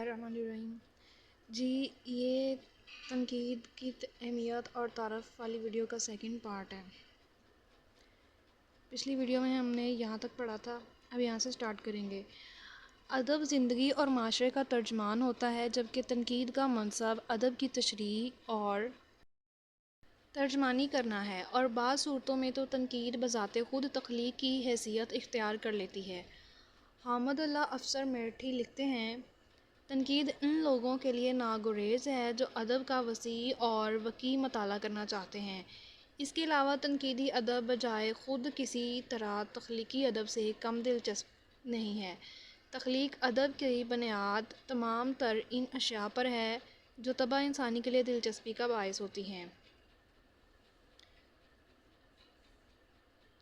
الرحمن الرحیم جی، یہ تنقید کی اہمیت اور تعارف والی ویڈیو کا سیکنڈ پارٹ ہے۔ پچھلی ویڈیو میں ہم نے یہاں تک پڑھا تھا، اب یہاں سے سٹارٹ کریں گے۔ ادب زندگی اور معاشرے کا ترجمان ہوتا ہے، جبکہ تنقید کا منصب ادب کی تشریح اور ترجمانی کرنا ہے، اور بعض صورتوں میں تو تنقید بذات خود تخلیق کی حیثیت اختیار کر لیتی ہے۔ حامد اللہ افسر میرٹھی لکھتے ہیں، تنقید ان لوگوں کے لیے ناگزیر ہے جو ادب کا وسیع اور وسیع مطالعہ کرنا چاہتے ہیں۔ اس کے علاوہ تنقیدی ادب بجائے خود کسی طرح تخلیقی ادب سے کم دلچسپ نہیں ہے۔ تخلیق ادب کی بنیاد تمام تر ان اشیاء پر ہے جو طبع انسانی کے لیے دلچسپی کا باعث ہوتی ہیں۔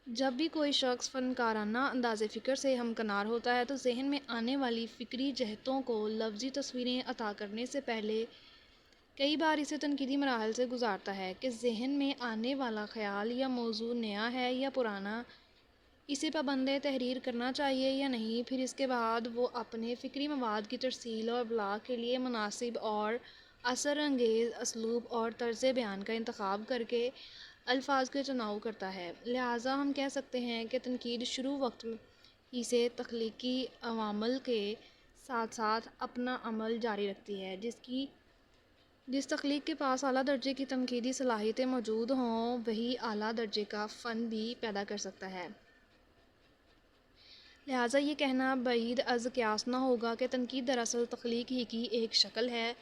جب بھی کوئی شخص فنکارانہ انداز فکر سے ہمکنار ہوتا ہے تو ذہن میں آنے والی فکری جہتوں کو لفظی تصویریں عطا کرنے سے پہلے کئی بار اسے تنقیدی مراحل سے گزارتا ہے کہ ذہن میں آنے والا خیال یا موضوع نیا ہے یا پرانا، اسے پابند تحریر کرنا چاہیے یا نہیں۔ پھر اس کے بعد وہ اپنے فکری مواد کی ترسیل اور ابلاغ کے لیے مناسب اور اثر انگیز اسلوب اور طرز بیان کا انتخاب کر کے الفاظ کا چناؤ کرتا ہے۔ لہٰذا ہم کہہ سکتے ہیں کہ تنقید شروع وقت ہی سے تخلیقی عوامل کے ساتھ ساتھ اپنا عمل جاری رکھتی ہے۔ جس تخلیق کے پاس اعلیٰ درجے کی تنقیدی صلاحیتیں موجود ہوں، وہی اعلیٰ درجے کا فن بھی پیدا کر سکتا ہے۔ لہٰذا یہ کہنا بعید از قیاس نہ ہوگا کہ تنقید دراصل تخلیق ہی کی ایک شکل ہے۔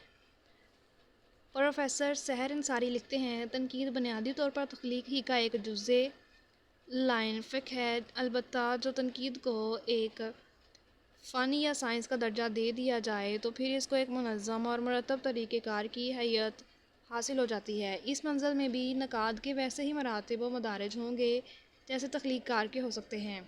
پروفیسر سحر انصاری لکھتے ہیں، تنقید بنیادی طور پر تخلیق ہی کا ایک جزء لائن فک ہے۔ البتہ جو تنقید کو ایک فن یا سائنس کا درجہ دے دیا جائے تو پھر اس کو ایک منظم اور مرتب طریقہ کار کی حیثیت حاصل ہو جاتی ہے۔ اس منزل میں بھی نقاد کے ویسے ہی مراتب و مدارج ہوں گے جیسے تخلیق کار کے ہو سکتے ہیں۔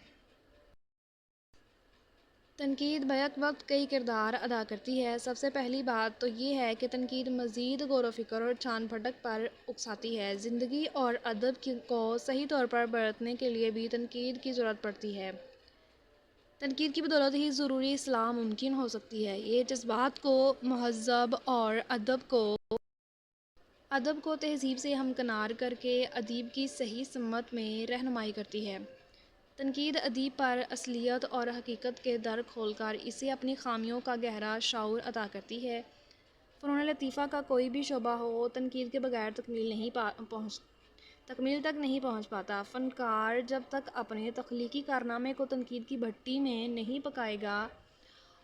تنقید بیک وقت کئی کردار ادا کرتی ہے۔ سب سے پہلی بات تو یہ ہے کہ تنقید مزید غور و فکر اور چھان پھٹک پر اکساتی ہے۔ زندگی اور ادب کو صحیح طور پر برتنے کے لیے بھی تنقید کی ضرورت پڑتی ہے۔ تنقید کی بدولت ہی ضروری اصلاح ممکن ہو سکتی ہے۔ یہ جذبات کو مہذب اور ادب کو تہذیب سے ہمکنار کر کے ادیب کی صحیح سمت میں رہنمائی کرتی ہے۔ تنقید ادیب پر اصلیت اور حقیقت کے در کھول کر اسے اپنی خامیوں کا گہرا شعور عطا کرتی ہے۔ فنون لطیفہ کا کوئی بھی شعبہ ہو، تنقید کے بغیر تکمیل تک نہیں پہنچ پاتا۔ فنکار جب تک اپنے تخلیقی کارنامے کو تنقید کی بھٹی میں نہیں پکائے گا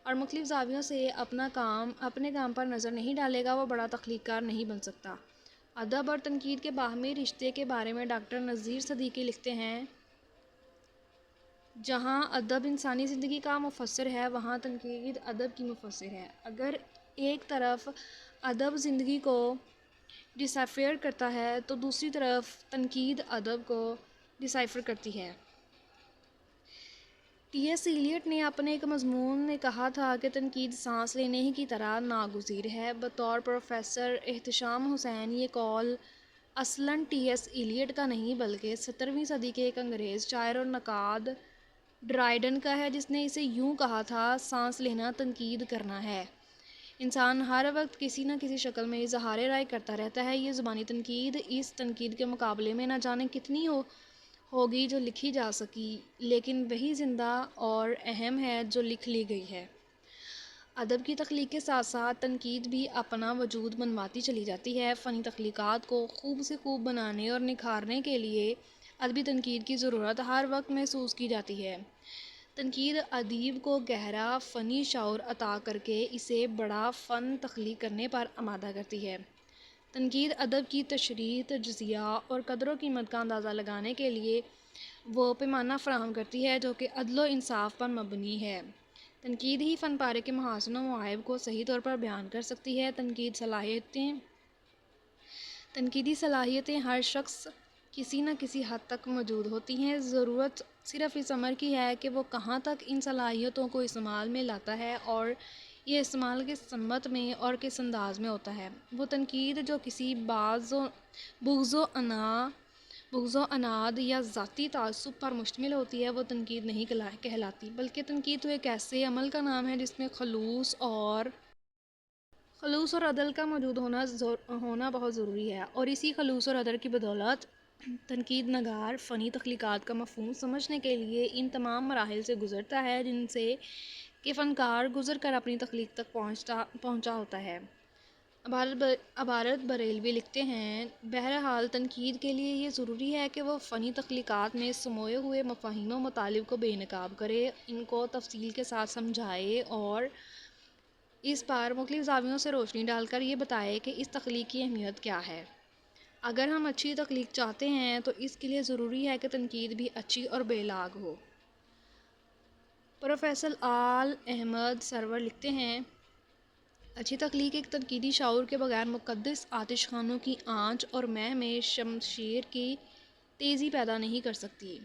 اور مختلف زاویوں سے اپنے کام پر نظر نہیں ڈالے گا، وہ بڑا تخلیق کار نہیں بن سکتا۔ ادب اور تنقید کے باہمی رشتے کے بارے میں ڈاکٹر نذیر صدیقی لکھتے ہیں، جہاں ادب انسانی زندگی کا مفسر ہے، وہاں تنقید ادب کی مفسر ہے۔ اگر ایک طرف ادب زندگی کو ڈسیفر کرتا ہے تو دوسری طرف تنقید ادب کو ڈسیفر کرتی ہے۔ ٹی ایس ایلیٹ نے اپنے ایک مضمون میں کہا تھا کہ تنقید سانس لینے ہی کی طرح ناگزیر ہے۔ بطور پروفیسر احتشام حسین، یہ قول اصلاً ٹی ایس ایلیٹ کا نہیں بلکہ 17ویں صدی کے ایک انگریز شاعر اور نقاد ڈرائیڈن کا ہے، جس نے اسے یوں کہا تھا، سانس لینا تنقید کرنا ہے۔ انسان ہر وقت کسی نہ کسی شکل میں اظہار رائے کرتا رہتا ہے۔ یہ زبانی تنقید اس تنقید کے مقابلے میں نہ جانے کتنی ہوگی جو لکھی جا سکی، لیکن وہی زندہ اور اہم ہے جو لکھ لی گئی ہے۔ ادب کی تخلیق کے ساتھ ساتھ تنقید بھی اپنا وجود منواتی چلی جاتی ہے۔ فنی تخلیقات کو خوب سے خوب بنانے اور نکھارنے کے لیے ادبی تنقید کی ضرورت ہر وقت محسوس کی جاتی ہے۔ تنقید ادیب کو گہرا فنی شعور عطا کر کے اسے بڑا فن تخلیق کرنے پر آمادہ کرتی ہے۔ تنقید ادب کی تشریح، تجزیہ اور قدر و قیمت کا اندازہ لگانے کے لیے وہ پیمانہ فراہم کرتی ہے جو کہ عدل و انصاف پر مبنی ہے۔ تنقید ہی فن پارے کے محاسن و معائب کو صحیح طور پر بیان کر سکتی ہے۔ تنقیدی صلاحیتیں ہر شخص کسی نہ کسی حد تک موجود ہوتی ہیں، ضرورت صرف اس امر کی ہے کہ وہ کہاں تک ان صلاحیتوں کو استعمال میں لاتا ہے اور یہ استعمال کس سمت میں اور کس انداز میں ہوتا ہے۔ وہ تنقید جو کسی بغض و عناد یا ذاتی تعصب پر مشتمل ہوتی ہے، وہ تنقید نہیں کہلاتی، بلکہ تنقید تو ایک ایسے عمل کا نام ہے جس میں خلوص اور خلوص اور عدل کا موجود ہونا بہت ضروری ہے، اور اسی خلوص اور عدل کی بدولت تنقید نگار فنی تخلیقات کا مفہوم سمجھنے کے لیے ان تمام مراحل سے گزرتا ہے جن سے کہ فنکار گزر کر اپنی تخلیق تک پہنچا ہوتا ہے۔ عبارت بریلوی لکھتے ہیں، بہرحال تنقید کے لیے یہ ضروری ہے کہ وہ فنی تخلیقات میں سموئے ہوئے مفاہیم و مطالب کو بے نقاب کرے، ان کو تفصیل کے ساتھ سمجھائے اور اس پر مختلف زاویوں سے روشنی ڈال کر یہ بتائے کہ اس تخلیق کی اہمیت کیا ہے۔ اگر ہم اچھی تخلیق چاہتے ہیں تو اس کے لیے ضروری ہے کہ تنقید بھی اچھی اور بے لاگ ہو۔ پروفیسر آل احمد سرور لکھتے ہیں، اچھی تخلیق ایک تنقیدی شعور کے بغیر مقدس آتش خانوں کی آنچ اور مہ میں شمشیر کی تیزی پیدا نہیں کر سکتی۔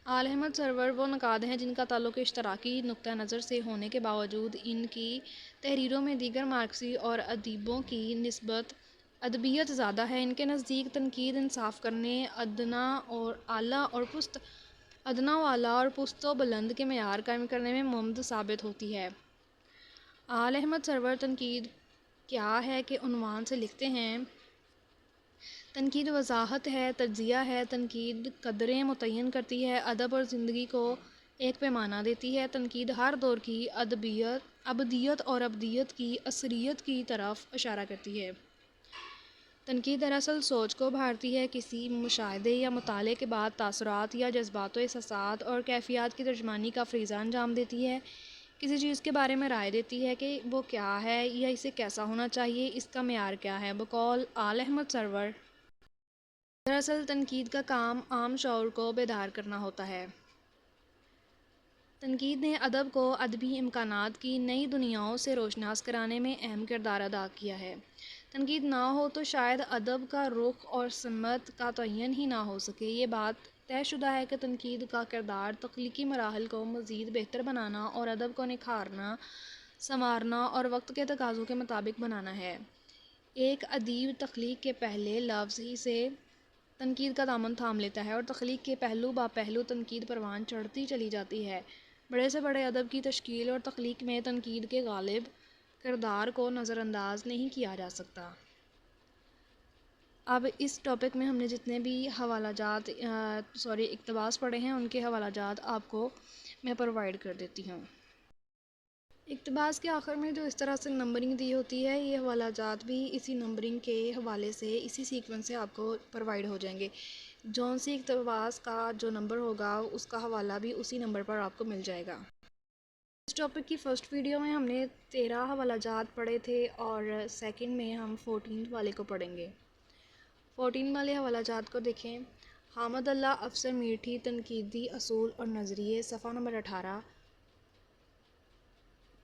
آل احمد سرور وہ نقاد ہیں جن کا تعلق اشتراکی نقطہ نظر سے ہونے کے باوجود ان کی تحریروں میں دیگر مارکسی اور ادیبوں کی نسبت ادبیت زیادہ ہے۔ ان کے نزدیک تنقید انصاف کرنے، ادنا و اعلیٰ اور پست و بلند کے معیار قائم کرنے میں ممد ثابت ہوتی ہے۔ آل احمد سرور تنقید کیا ہے کے عنوان سے لکھتے ہیں، تنقید وضاحت ہے، تجزیہ ہے، تنقید قدریں متعین کرتی ہے، ادب اور زندگی کو ایک پیمانہ دیتی ہے، تنقید ہر دور کی ابدیت اور ابدیت کی عصریت کی طرف اشارہ کرتی ہے۔ تنقید دراصل سوچ کو ابھارتی ہے، کسی مشاہدے یا مطالعے کے بعد تاثرات یا جذبات و احساسات اور کیفیات کی ترجمانی کا فریضہ انجام دیتی ہے، کسی چیز کے بارے میں رائے دیتی ہے کہ وہ کیا ہے یا اسے کیسا ہونا چاہیے، اس کا معیار کیا ہے۔ بقول آل احمد سرور، دراصل تنقید کا کام عام شعور کو بیدار کرنا ہوتا ہے۔ تنقید نے ادب کو ادبی امکانات کی نئی دنیاؤں سے روشناس کرانے میں اہم کردار ادا کیا ہے۔ تنقید نہ ہو تو شاید ادب کا رخ اور سمت کا تعین ہی نہ ہو سکے۔ یہ بات طے شدہ ہے کہ تنقید کا کردار تخلیقی مراحل کو مزید بہتر بنانا اور ادب کو نکھارنا، سنوارنا اور وقت کے تقاضوں کے مطابق بنانا ہے۔ ایک ادیب تخلیق کے پہلے لفظ ہی سے تنقید کا دامن تھام لیتا ہے اور تخلیق کے پہلو با پہلو تنقید پروان چڑھتی چلی جاتی ہے۔ بڑے سے بڑے ادب کی تشکیل اور تخلیق میں تنقید کے غالب کردار کو نظر انداز نہیں کیا جا سکتا۔ اب اس ٹاپک میں ہم نے جتنے بھی اقتباس پڑھے ہیں ان کے حوالہ جات آپ کو میں پرووائڈ کر دیتی ہوں۔ اقتباس کے آخر میں جو اس طرح سے نمبرنگ دی ہوتی ہے، یہ حوالہ جات بھی اسی نمبرنگ کے حوالے سے اسی سیکوینس سے آپ کو پرووائڈ ہو جائیں گے۔ جون سی اقتباس کا جو نمبر ہوگا اس کا حوالہ بھی اسی نمبر پر آپ کو مل جائے گا۔ اس ٹاپک کی فرسٹ ویڈیو میں ہم نے 13 حوالہ جات پڑھے تھے اور سیکنڈ میں ہم 14 والے کو پڑھیں گے۔ 14 والے حوالہ جات کو دیکھیں، حامد اللہ افسر میٹھی، تنقیدی اصول اور نظریے، صفحہ نمبر 18۔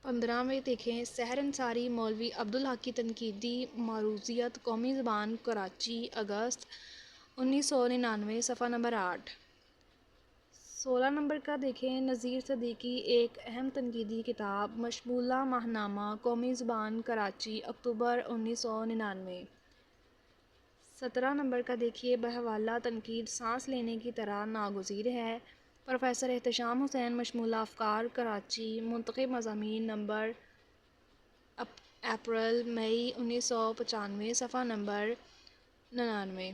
15 میں دیکھیں، سحر انصاری، مولوی عبدالحق کی تنقیدی معروضیت، قومی زبان، کراچی، اگست 1999، صفحہ نمبر 8۔ 16 نمبر کا دیکھیں، نذیر صدیقی، ایک اہم تنقیدی کتاب، مشمولہ ماہنامہ، قومی زبان، کراچی، اکتوبر 1999۔ 17 نمبر کا دیکھیے، بحوالہ تنقید سانس لینے کی طرح ناگزیر ہے، پروفیسر احتشام حسین، مشمولہ افکار، کراچی، منتخب مضامین، نمبر اپریل مئی 1995، صفحہ نمبر 99۔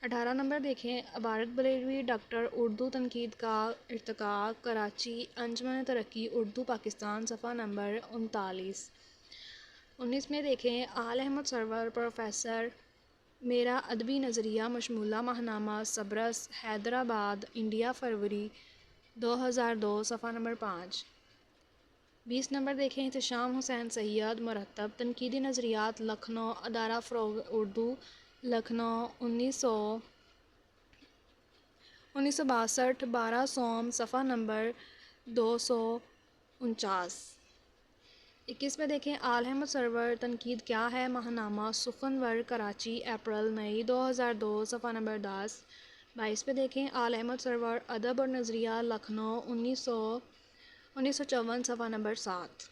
18 نمبر دیکھیں، عبارت بریلوی، ڈاکٹر، اردو تنقید کا ارتقاء، کراچی، انجمن ترقی اردو پاکستان، صفحہ نمبر 39۔ 19 میں دیکھیں، آل احمد سرور، پروفیسر، میرا ادبی نظریہ، مشمولہ ماہنامہ، سبرس، حیدرآباد، انڈیا، فروری 2002، صفحہ نمبر 5۔ 20 نمبر دیکھیں، احتشام حسین سید، مرتب، تنقیدی نظریات، لکھنؤ، ادارہ فروغ اردو، لکھنؤ، 1962، 12 سوم، صفحہ نمبر 249۔ 21 میں دیکھیں، آل احمد سرور، تنقید کیا ہے، ماہنامہ، سخنور، کراچی، اپریل مئی 2002، صفحہ نمبر 10۔ 22 میں دیکھیں، آل احمد سرور، ادب اور نظریہ، لکھنؤ، 1954، صفحہ نمبر 7۔